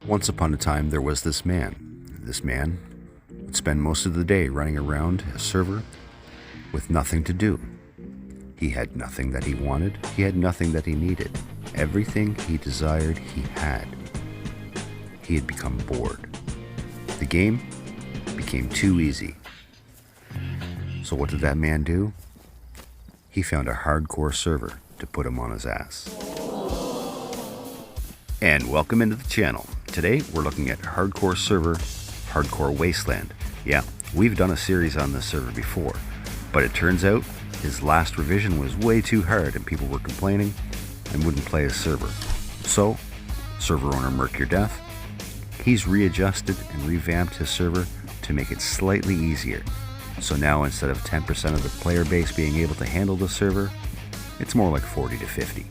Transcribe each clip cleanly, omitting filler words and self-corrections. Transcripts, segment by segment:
Once upon a time, there was this man. This man would spend most of the day running around a server with nothing to do. He had nothing that he wanted. He had nothing that he needed. Everything he desired, he had. He had become bored. The game became too easy. So what did that man do? He found a hardcore server to put him on his ass. And welcome into the channel. Today we're looking at hardcore server, Hardcore Wasteland. Yeah, we've done a series on this server before, but it turns out his last revision was way too hard and people were complaining and wouldn't play his server. So, server owner Merc Your Death, he's readjusted and revamped his server to make it slightly easier. So now instead of 10% of the player base being able to handle the server, it's more like 40 to 50.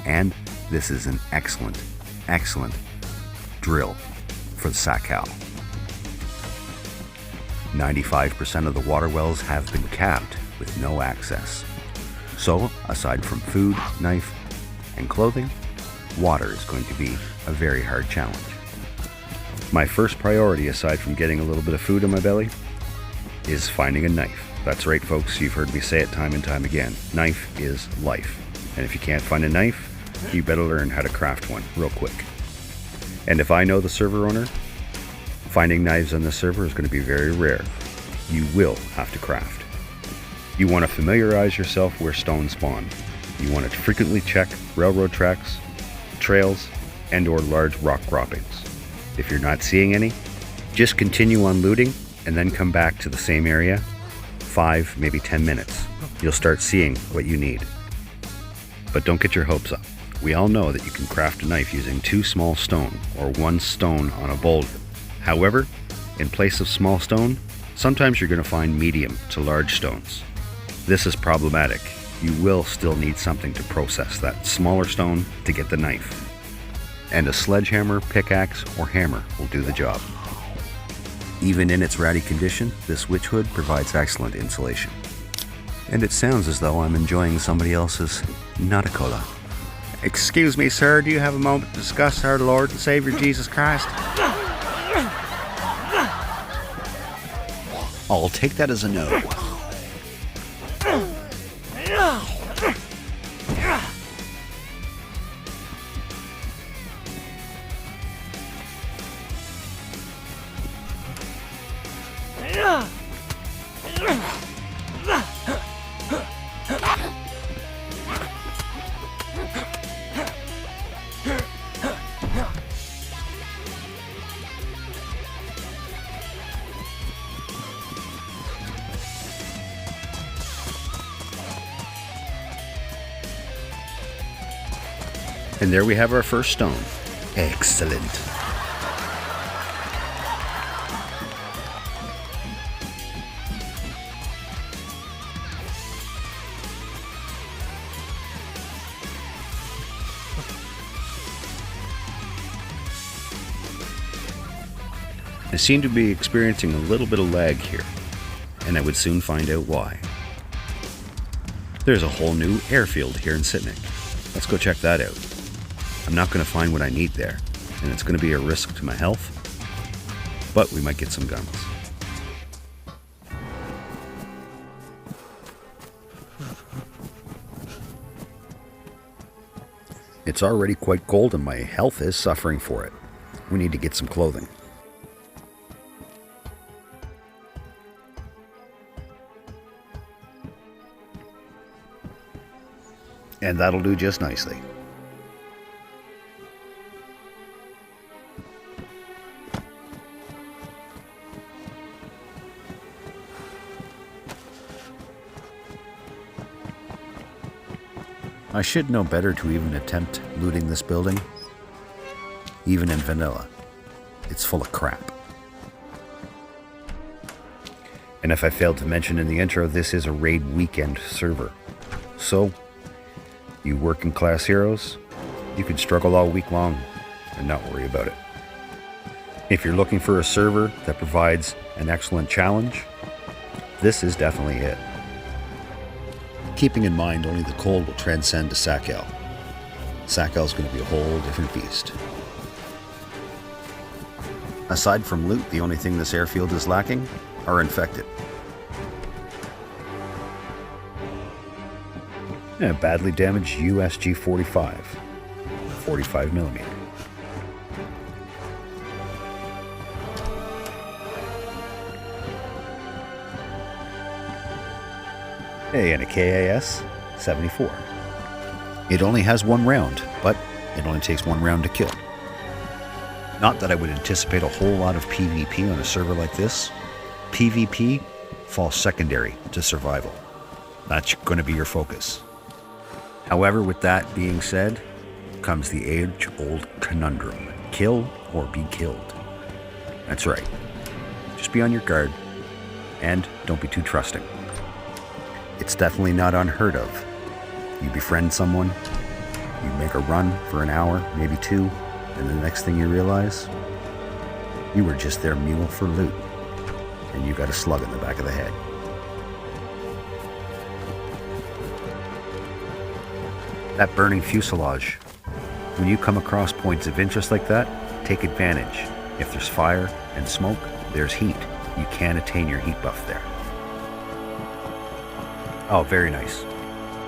And this is an excellent drill for the Sakhal. 95% of the water wells have been capped with no access. So, aside from food, knife, and clothing, water is going to be a very hard challenge. My first priority, aside from getting a little bit of food in my belly, is finding a knife. That's right, folks, you've heard me say it time and time again. Knife is life. And if you can't find a knife, you better learn how to craft one real quick. And if I know the server owner, finding knives on the server is going to be very rare. You will have to craft. You want to familiarize yourself where stones spawn. You want to frequently check railroad tracks, trails, and or large rock croppings. If you're not seeing any, just continue on looting and then come back to the same area 5, maybe 10 minutes. You'll start seeing what you need. But don't get your hopes up. We all know that you can craft a knife using 2 small stone or 1 stone on a boulder. However, in place of small stone, sometimes you're going to find medium to large stones. This is problematic. You will still need something to process that smaller stone to get the knife. And a sledgehammer, pickaxe, or hammer will do the job. Even in its ratty condition, this witch hood provides excellent insulation. And it sounds as though I'm enjoying somebody else's Nutacola. Excuse me, sir, do you have a moment to discuss our Lord and Savior Jesus Christ? I'll take that as a no. And there we have our first stone. Excellent. I seem to be experiencing a little bit of lag here, and I would soon find out why. There's a whole new airfield here in Sitnik. Let's go check that out. I'm not going to find what I need there, and it's going to be a risk to my health, but we might get some guns. It's already quite cold and my health is suffering for it. We need to get some clothing. And that'll do just nicely. I should know better to even attempt looting this building. Even in vanilla, it's full of crap. And if I failed to mention in the intro, this is a raid weekend server. So, you working class heroes, you can struggle all week long and not worry about it. If you're looking for a server that provides an excellent challenge, this is definitely it. Keeping in mind only the cold will transcend to Sakhal. Sakhal's going to be a whole different beast. Aside from loot, the only thing this airfield is lacking are infected. And a badly damaged USG-45, 45mm. Hey, and a KAS-74. It only has one round, but it only takes one round to kill. Not that I would anticipate a whole lot of PvP on a server like this. PvP falls secondary to survival. That's going to be your focus. However, with that being said, comes the age-old conundrum. Kill or be killed. That's right. Just be on your guard, and don't be too trusting. It's definitely not unheard of. You befriend someone, you make a run for an hour, maybe two, and the next thing you realize, you were just their mule for loot, and you got a slug in the back of the head. That burning fuselage. When you come across points of interest like that, take advantage. If there's fire and smoke, there's heat. You can attain your heat buff there. Oh, very nice.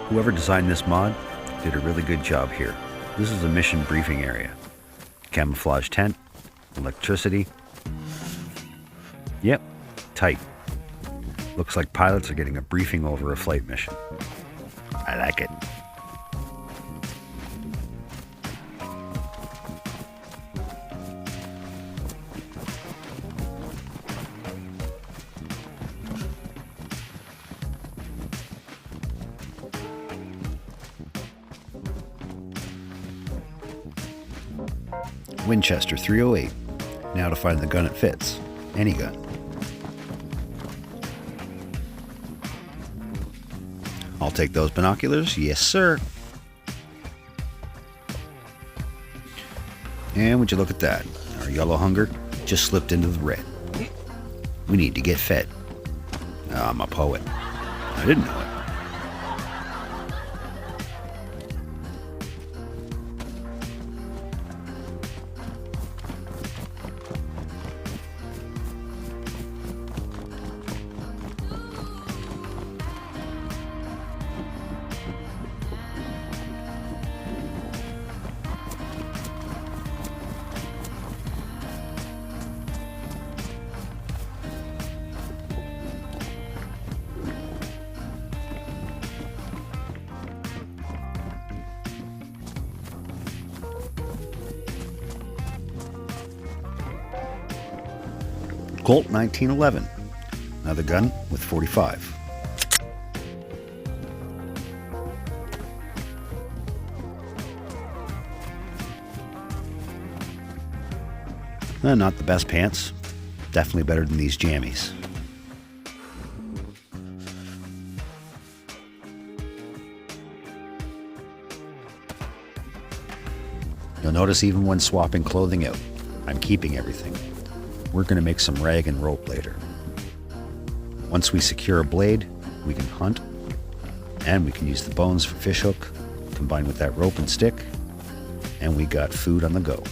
Whoever designed this mod did a really good job here. This is a mission briefing area. Camouflage tent, electricity. Yep, tight. Looks like pilots are getting a briefing over a flight mission. I like it. Winchester 308. Now to find the gun it fits. Any gun. I'll take those binoculars. Yes, sir. And would you look at that? Our yellow hunger just slipped into the red. We need to get fed. I'm a poet. I didn't know it. Colt 1911, another gun with 45. Not the best pants, definitely better than these jammies. You'll notice even when swapping clothing out, I'm keeping everything. We're going to make some rag and rope later. Once we secure a blade, we can hunt, and we can use the bones for fishhook, combined with that rope and stick, and we got food on the go.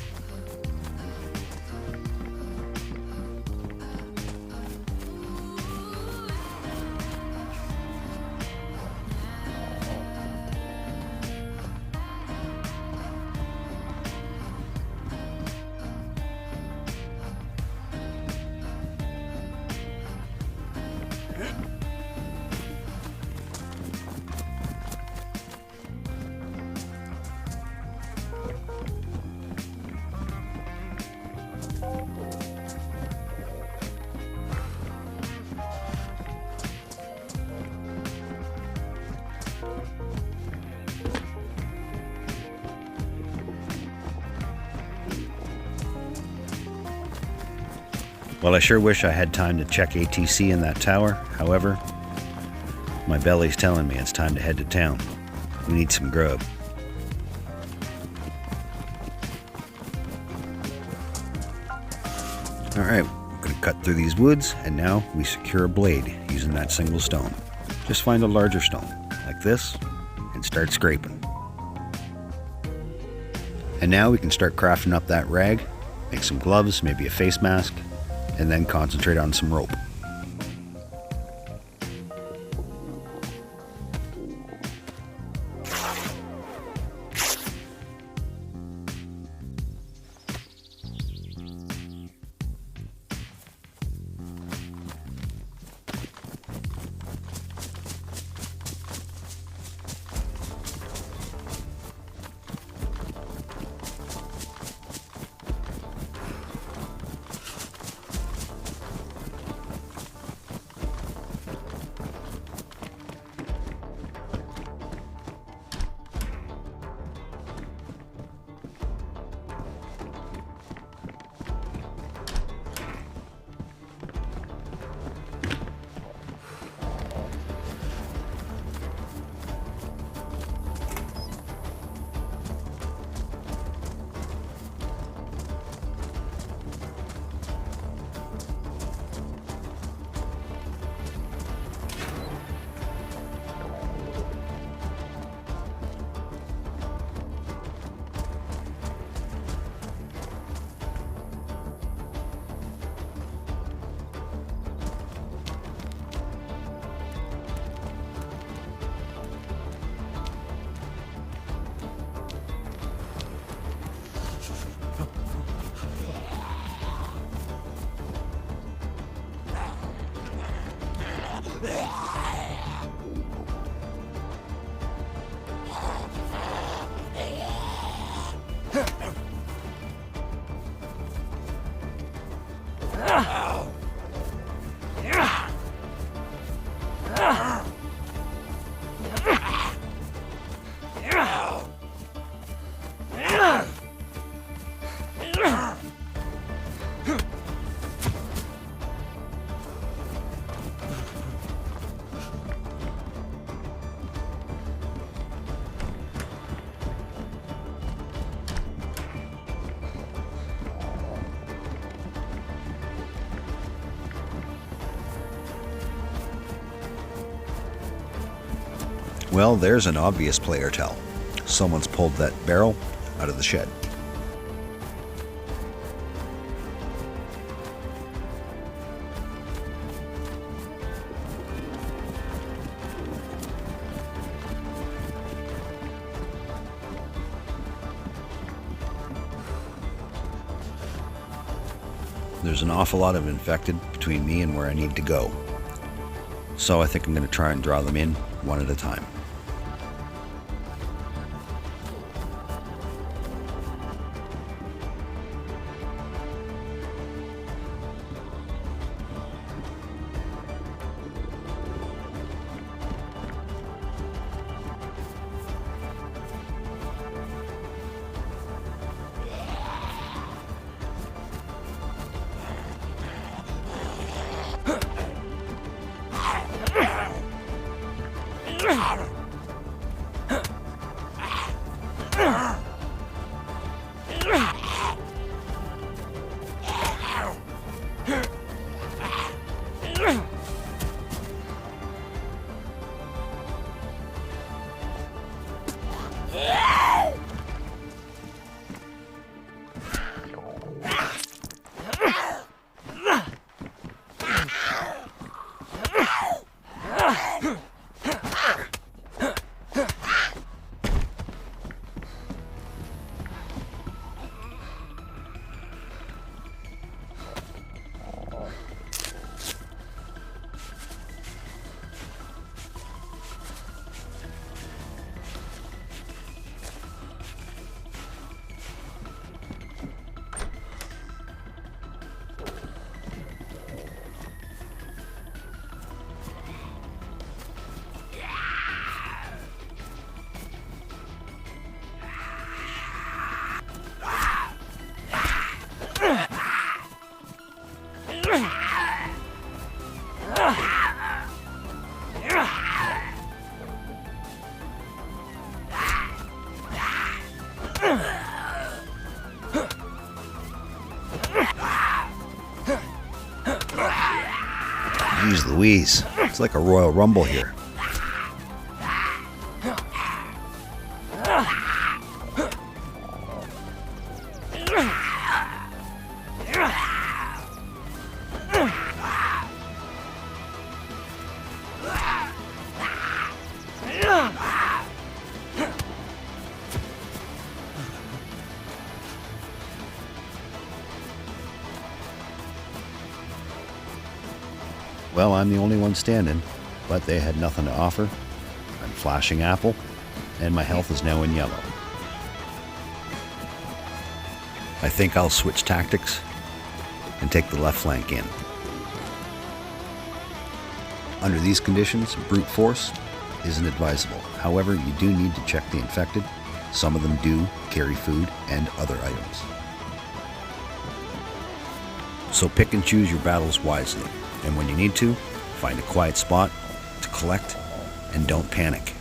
Well, I sure wish I had time to check ATC in that tower. However, my belly's telling me it's time to head to town. We need some grub. Alright, I'm going to cut through these woods, and now we secure a blade using that single stone. Just find a larger stone, like this, and start scraping. And now we can start crafting up that rag make some gloves, maybe a face mask, and then concentrate on some rope. Well, there's an obvious player tell. Someone's pulled that barrel out of the shed. There's an awful lot of infected between me and where I need to go. So I think I'm going to try and draw them in one at a time. Jeez Louise, it's like a Royal Rumble here. Well, I'm the only one standing, but they had nothing to offer. I'm flashing apple, and my health is now in yellow. I think I'll switch tactics and take the left flank in. Under these conditions, brute force isn't advisable. However, you do need to check the infected. Some of them do carry food and other items. So pick and choose your battles wisely. And when you need to, find a quiet spot to collect and don't panic.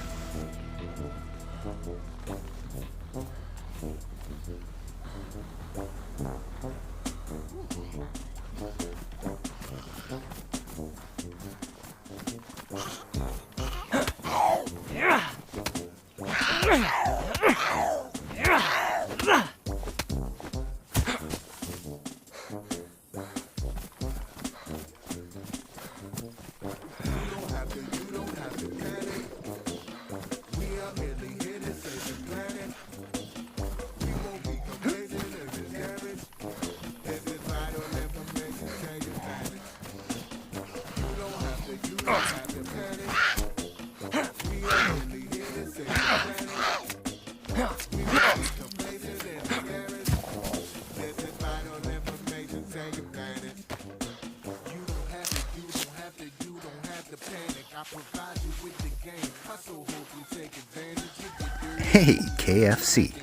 Hey, KFC.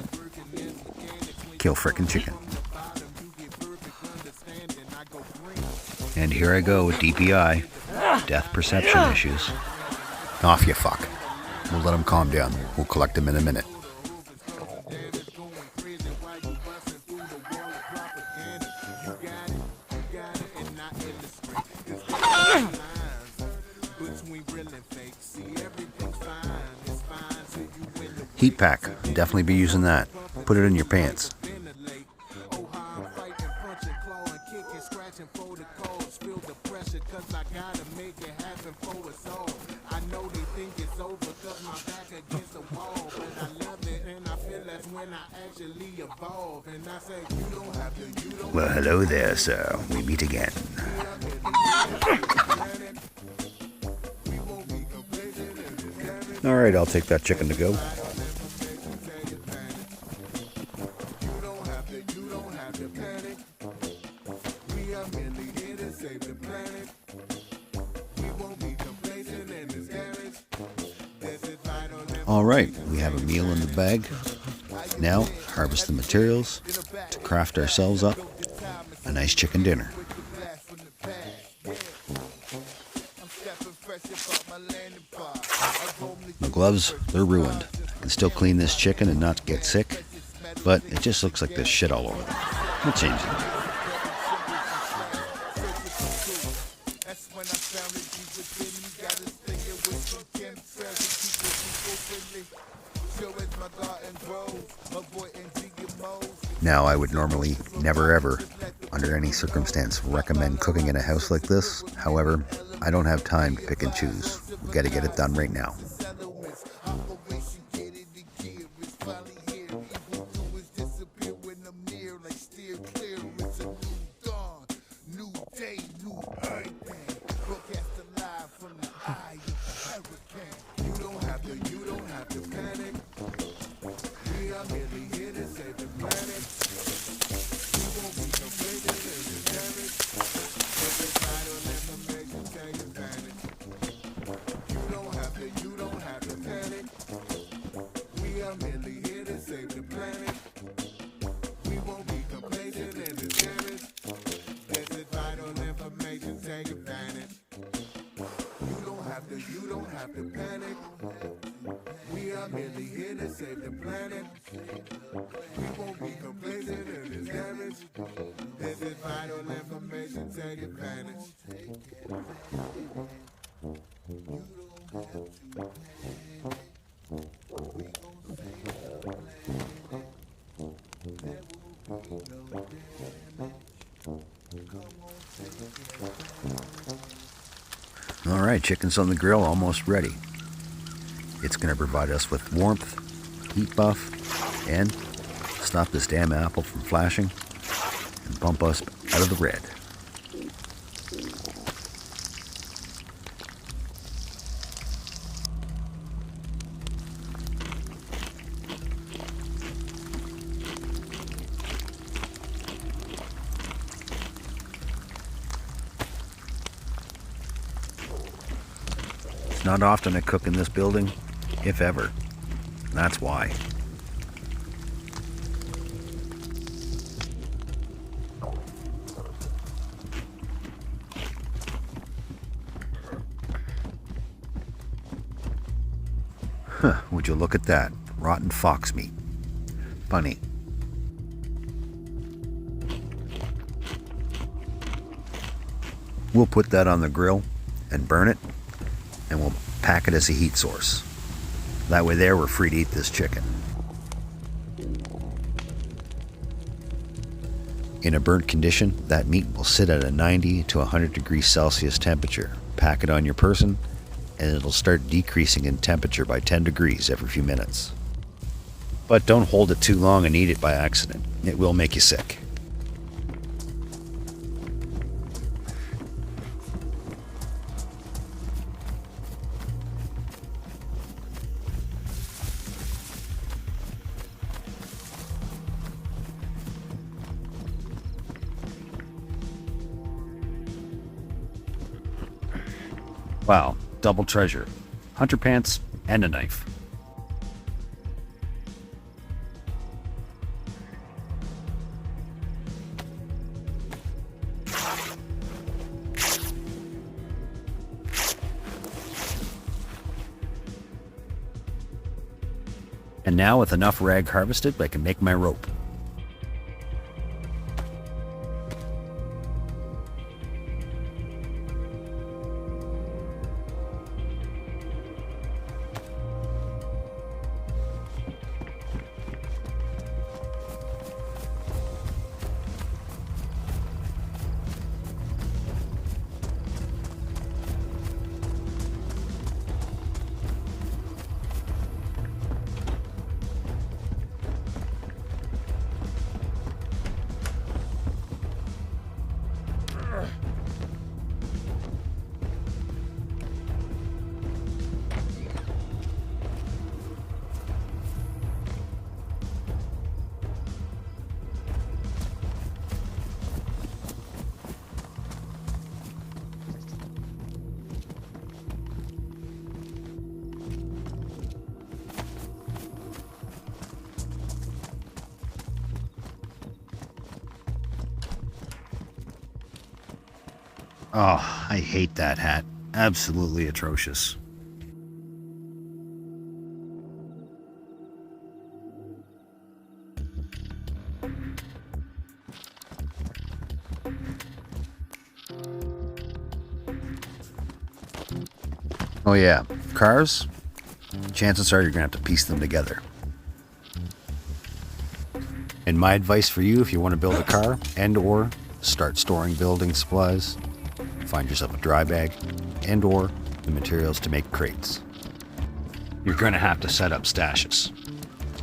Kill frickin' chicken. And here I go with DPI. Death perception issues. Off you fuck. We'll let them calm down. We'll collect them in a minute. Heat pack. Definitely be using that. Put it in your pants. Well, hello there, sir. We meet again. Alright, I'll take that chicken to go. Alright, we have a meal in the bag. Now, harvest the materials to craft ourselves up a nice chicken dinner. My gloves, they're ruined. I can still clean this chicken and not get sick, but it just looks like there's shit all over them. We'll change it. Now, I would normally never ever, under any circumstance, recommend cooking in a house like this. However, I don't have time to pick and choose. We gotta get it done right now. You don't have to panic. We are merely here to save the planet. We won't be complacent in this damage. This is vital information, take advantage. You don't have to panic. We gon' save the planet. There will be no damage. Alright, chicken's on the grill, almost ready. It's going to provide us with warmth, heat buff, and stop this damn apple from flashing and bump us out of the red. It's not often I cook in this building, if ever. That's why. Huh, would you look at that? Rotten fox meat. Funny. We'll put that on the grill and burn it, and we'll pack it as a heat source. That way there we're free to eat this chicken. In a burnt condition, that meat will sit at a 90 to 100 degrees Celsius temperature. Pack it on your person, and it'll start decreasing in temperature by 10 degrees every few minutes. But don't hold it too long and eat it by accident. It will make you sick. Wow, double treasure. Hunter pants and a knife. And now with enough rag harvested, I can make my rope. Oh, I hate that hat. Absolutely atrocious. Oh yeah, cars? Chances are you're gonna have to piece them together. And my advice for you, if you want to build a car and or start storing building supplies, find yourself a dry bag and or the materials to make crates. You're going to have to set up stashes.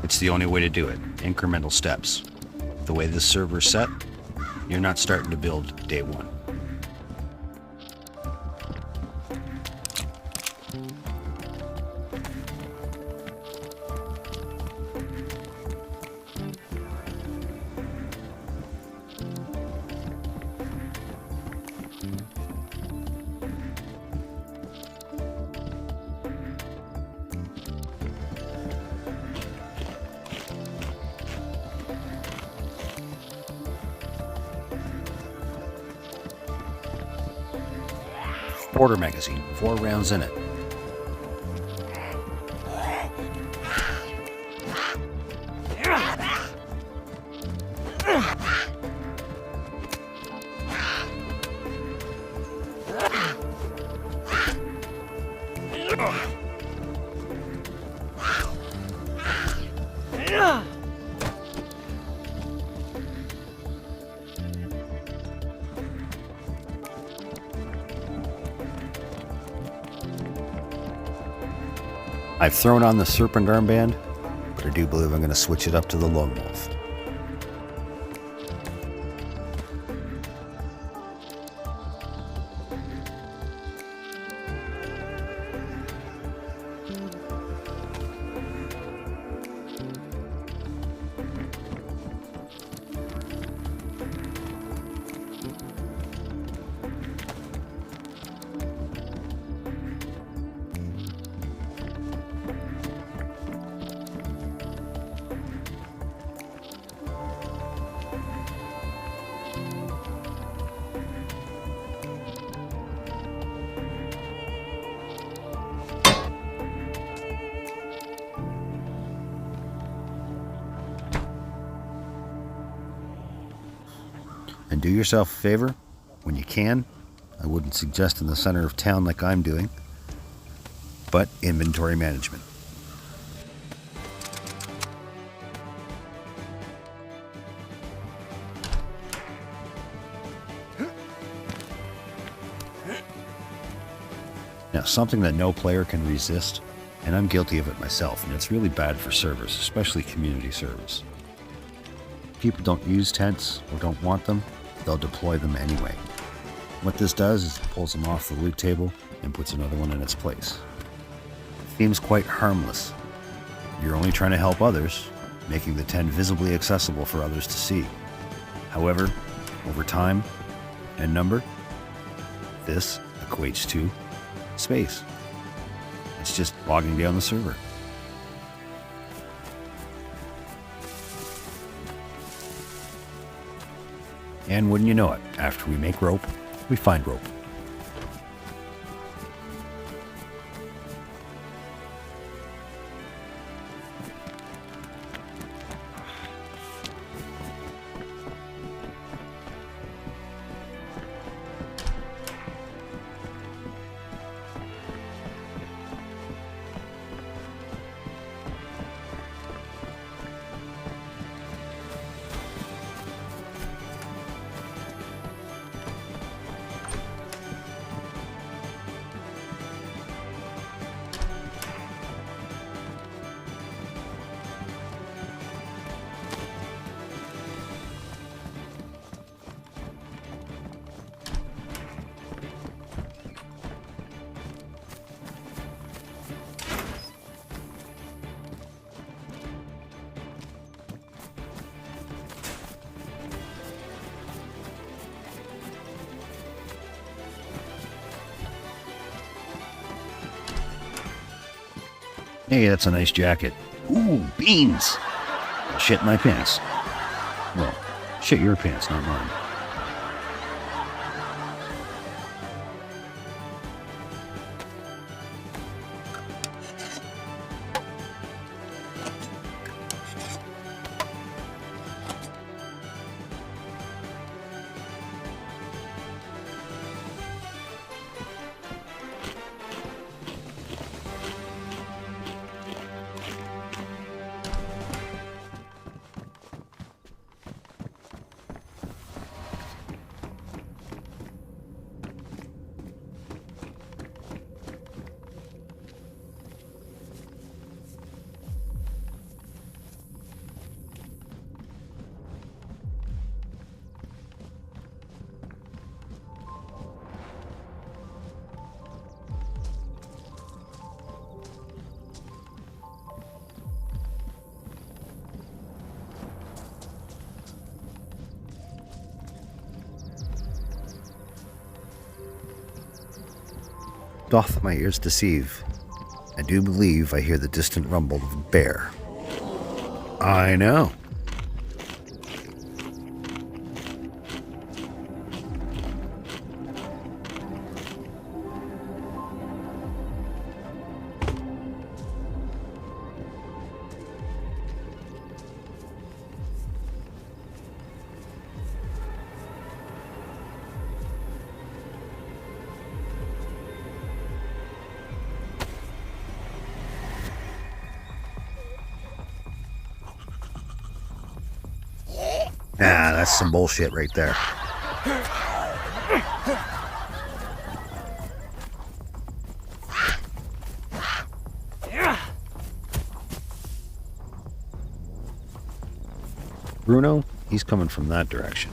It's the only way to do it, incremental steps. The way this server's set, you're not starting to build day one. Border magazine, 4 rounds in it. I've thrown on the serpent armband, but I do believe I'm going to switch it up to the lone wolf. And do yourself a favor, when you can, I wouldn't suggest in the center of town like I'm doing, but inventory management. Now, something that no player can resist, and I'm guilty of it myself, and it's really bad for servers, especially community servers. People don't use tents or don't want them, they'll deploy them anyway. What this does is it pulls them off the loot table and puts another one in its place. It seems quite harmless. You're only trying to help others, making the tent visibly accessible for others to see. However, over time and number, this equates to space. It's just bogging down the server. And wouldn't you know it, after we make rope, we find rope. Hey, that's a nice jacket. Ooh, beans! I'll shit my pants. Well, shit your pants, not mine. Doth my ears deceive? I do believe I hear the distant rumble of a bear. I know. Nah, that's some bullshit right there. Bruno, he's coming from that direction.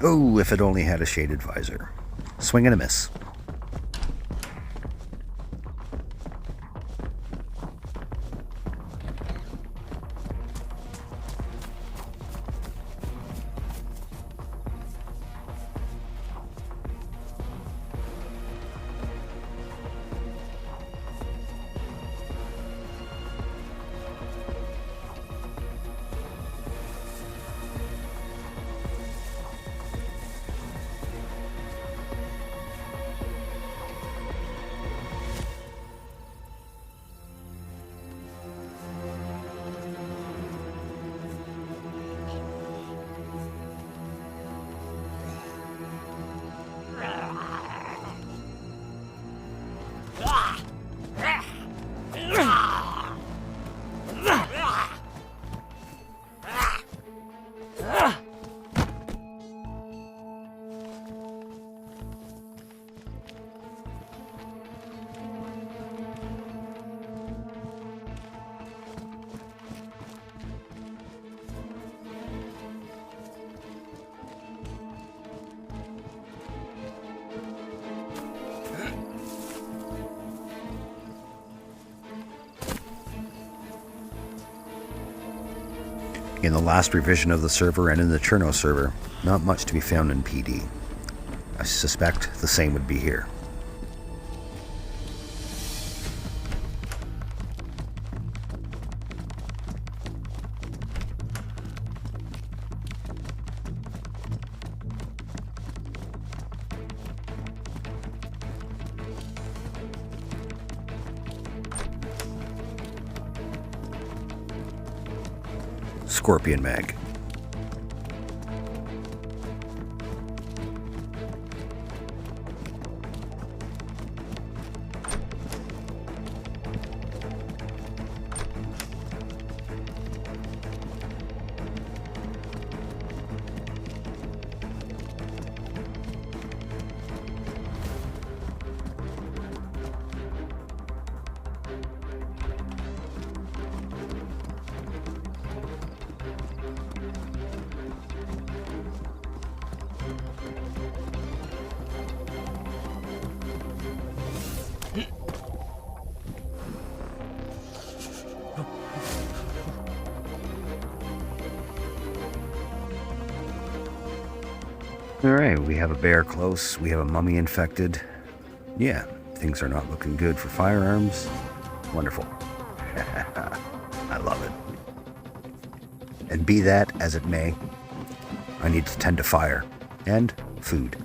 Oh, if it only had a shaded visor. Swing and a miss. In the last revision of the server and in the Cherno server, not much to be found in PD. I suspect the same would be here. Scorpion mag. Alright, we have a bear close, we have a mummy infected. Yeah, things are not looking good for firearms. Wonderful. I love it. And be that as it may, I need to tend to fire and food.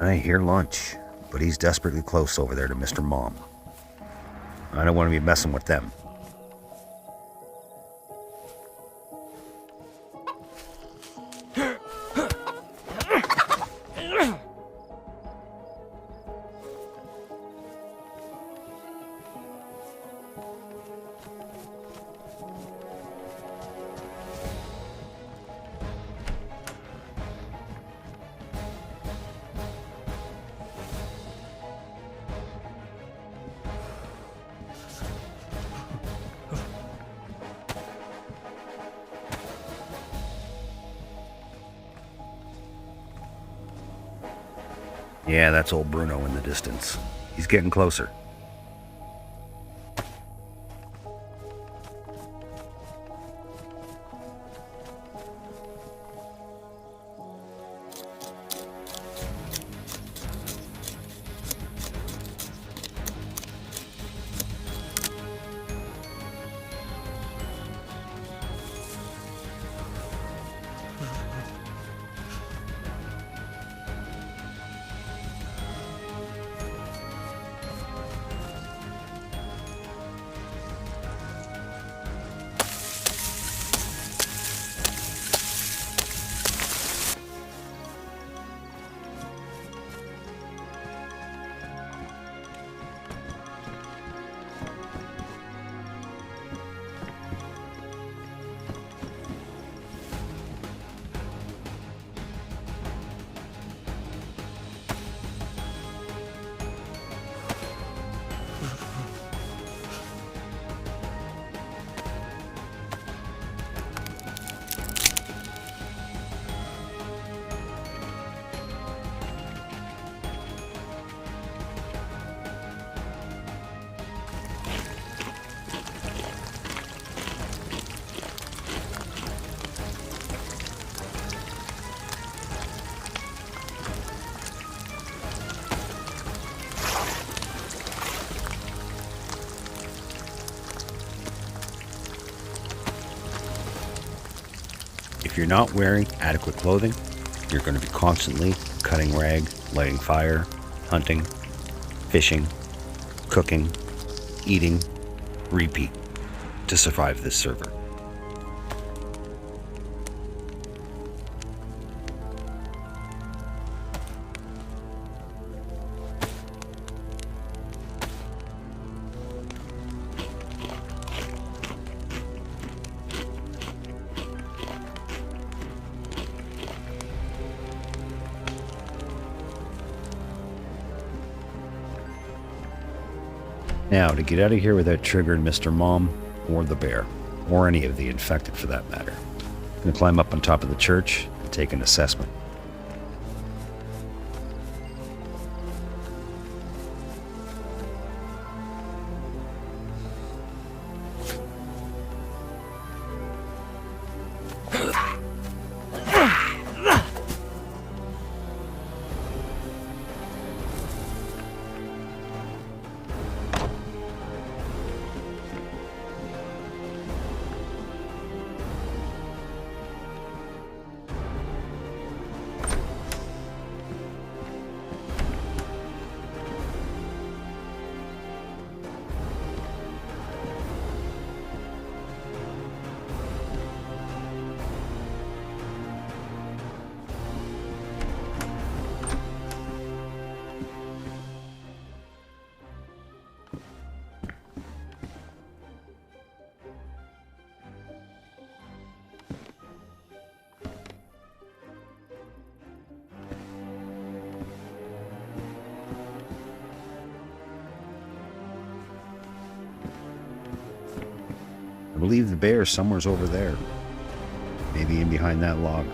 I hear lunch, but he's desperately close over there to Mr. Mom. I don't want to be messing with them. Yeah, that's old Bruno in the distance. He's getting closer. If you're not wearing adequate clothing, you're going to be constantly cutting rag, lighting fire, hunting, fishing, cooking, eating, repeat to survive this server. Now, to get out of here without triggering Mr. Mom, or the bear, or any of the infected for that matter, I'm going to climb up on top of the church and take an assessment. I believe the bear somewhere's over there. Maybe in behind that log.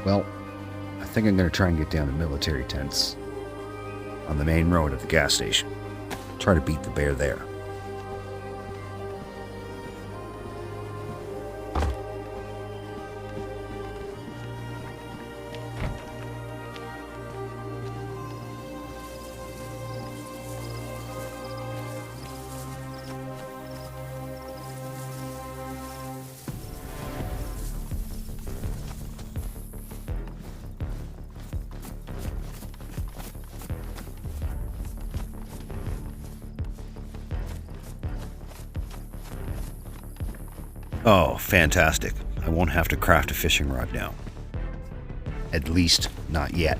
Well, I think I'm going to try and get down to military tents on the main road at the gas station. Try to beat the bear there. Oh, fantastic. I won't have to craft a fishing rod now. At least, not yet.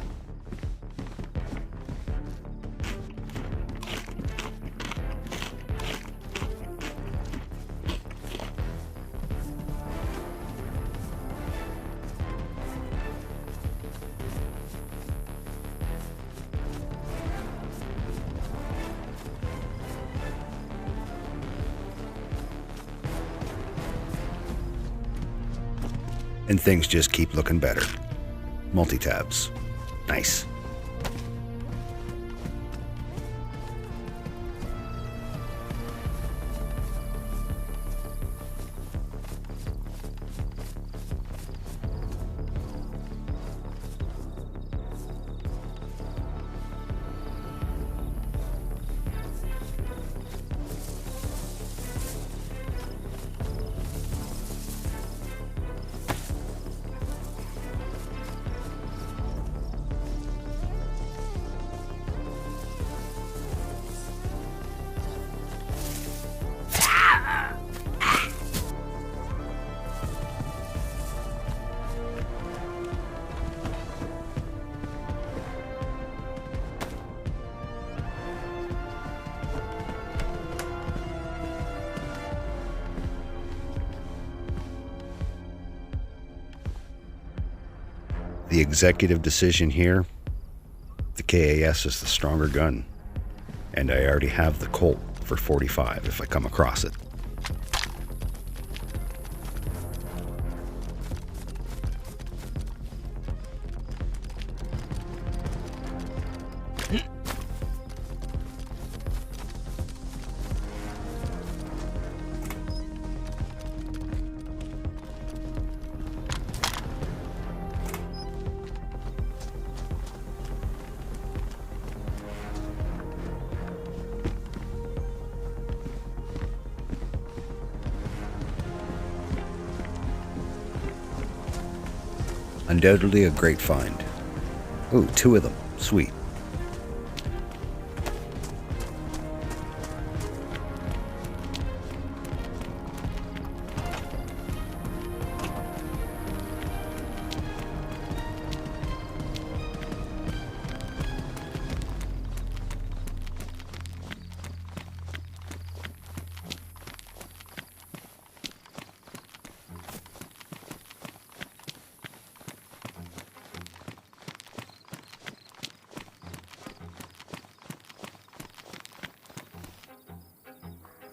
And things just keep looking better. Multi-tabs. Nice. The executive decision here, the KAS is the stronger gun, and I already have the Colt for 45 if I come across it. Undoubtedly a great find. Ooh, 2 of them. Sweet.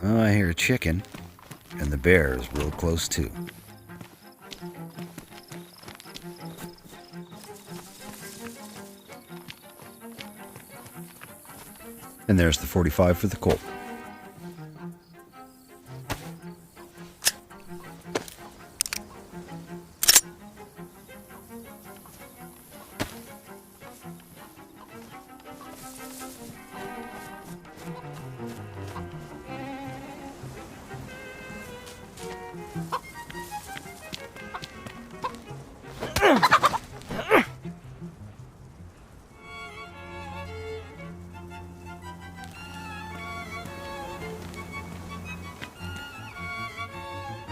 Oh, I hear a chicken, and the bear is real close too. And there's the 45 for the Colt.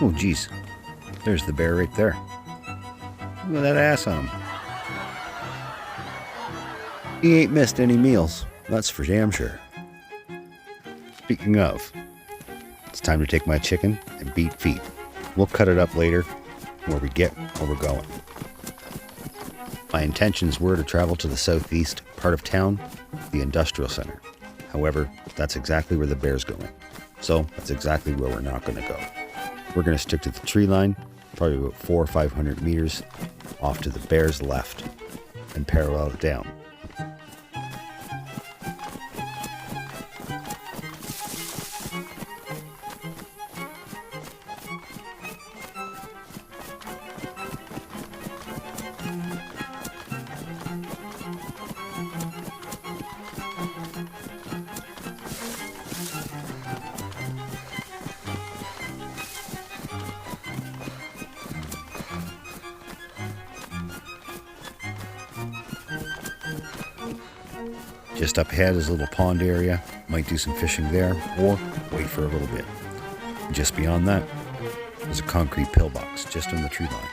Oh, geez. There's the bear right there. Look at that ass on him. He ain't missed any meals. That's for damn sure. Speaking of, it's time to take my chicken and beat feet. We'll cut it up later where we get where we're going. My intentions were to travel to the southeast part of town, the industrial center. However, that's exactly where the bear's going. So that's exactly where we're not going to go. We're going to stick to the tree line probably about 400 or 500 meters off to the bear's left, and parallel it down. Just up ahead is a little pond area. Might do some fishing there or wait for a little bit. Just beyond that, there's a concrete pillbox just on the tree line.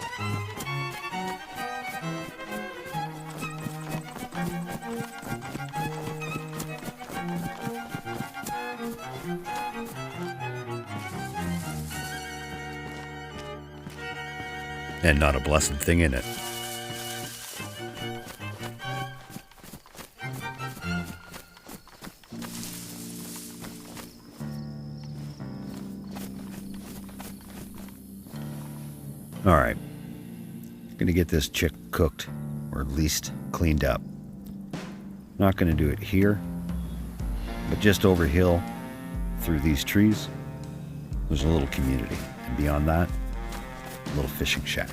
And not a blessed thing in it. All right, gonna get this chick cooked, or at least cleaned up. Not gonna do it here, but just over hill through these trees, there's a little community, and beyond that, a little fishing shack.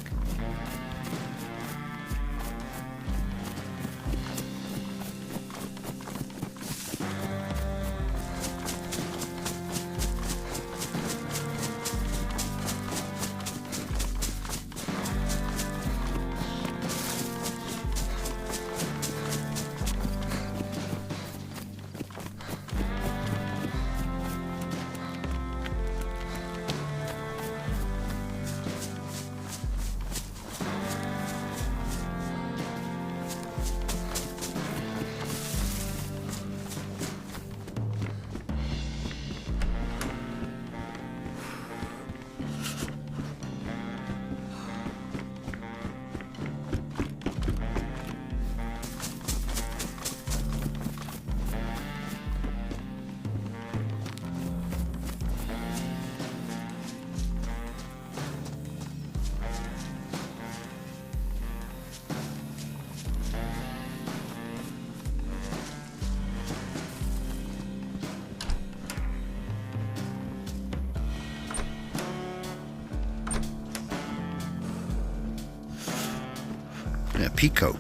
A peacoat,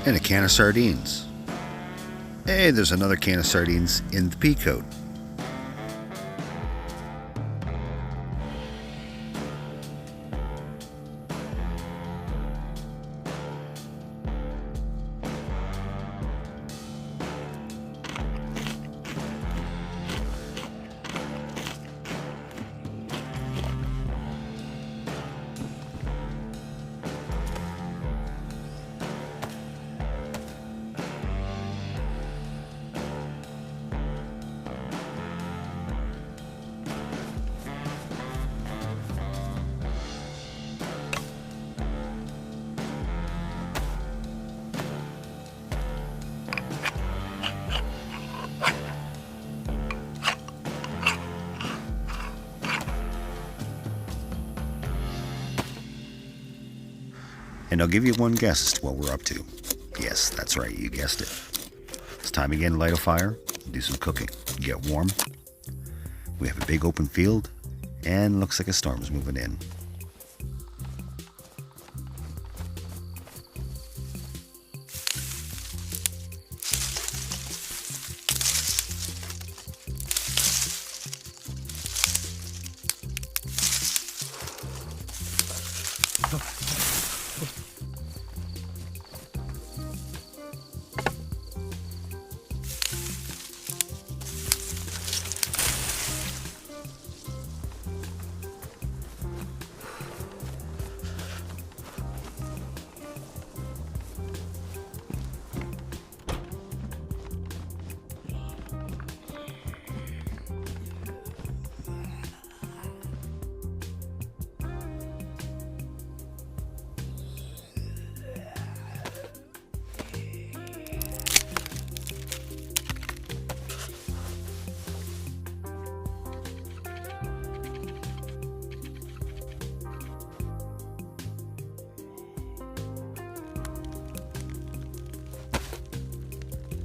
and a can of sardines. Hey, there's another can of sardines in the peacoat. And I'll give you one guess as to what we're up to. Yes, that's right, you guessed it. It's time again to light a fire, do some cooking, get warm. We have a big open field, and looks like a storm's moving in.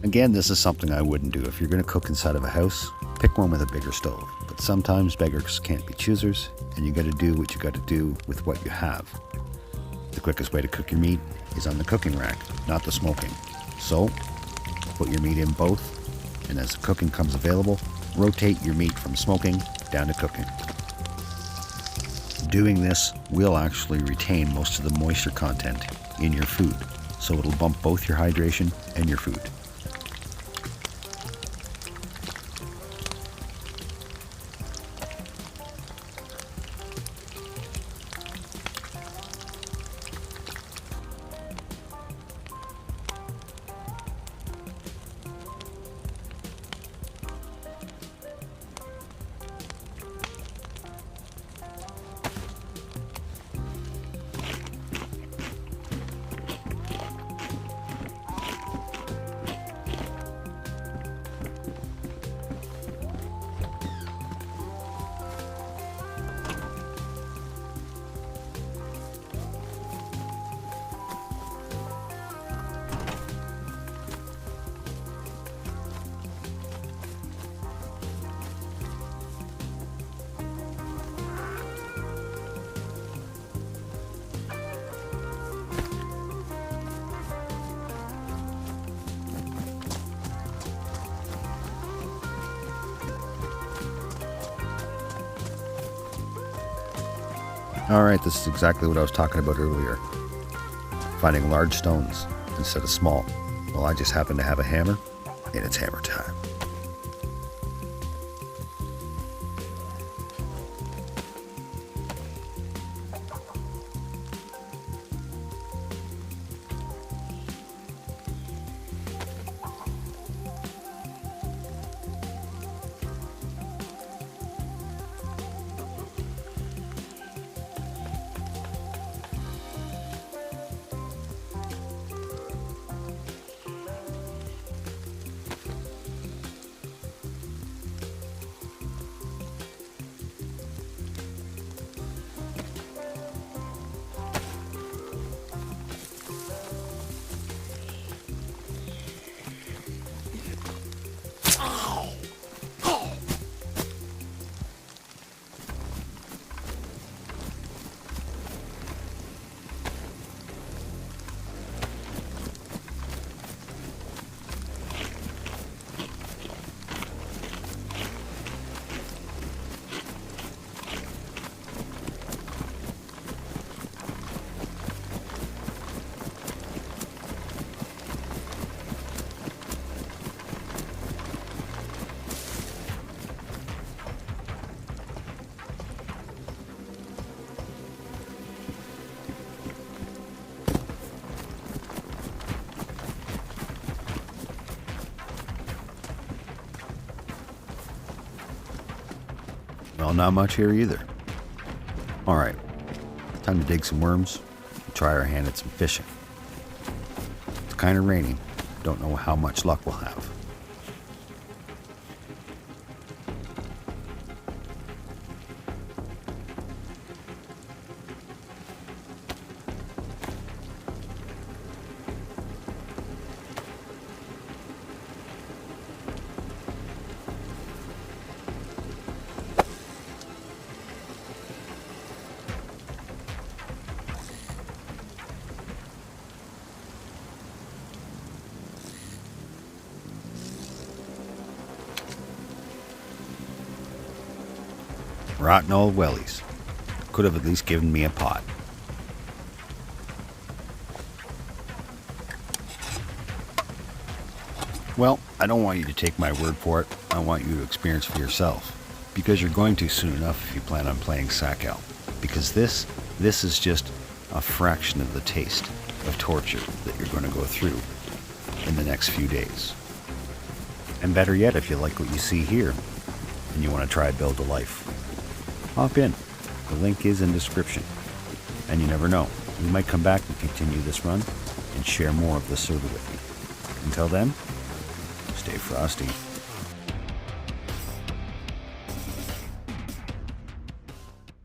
Again, this is something I wouldn't do. If you're going to cook inside of a house, pick one with a bigger stove. But sometimes beggars can't be choosers, and you got to do what you got to do with what you have. The quickest way to cook your meat is on the cooking rack, not the smoking. So, put your meat in both, and as the cooking comes available, rotate your meat from smoking down to cooking. Doing this will actually retain most of the moisture content in your food, so it'll bump both your hydration and your food. Alright, this is exactly what I was talking about earlier. Finding large stones instead of small. Well, I just happen to have a hammer, and it's hammer time. Well, not much here either. Alright, time to dig some worms and try our hand at some fishing. It's kind of rainy. Don't know how much luck we'll have. Rotten old wellies. Could have at least given me a pot. Well, I don't want you to take my word for it. I want you to experience for yourself. Because you're going to soon enough if you plan on playing Sakhal. Because this is just a fraction of the taste of torture that you're going to go through in the next few days. And better yet, if you like what you see here and you want to try Build a Life, hop in. The link is in the description. And you never know, we might come back and continue this run and share more of the server with you. Until then, stay frosty.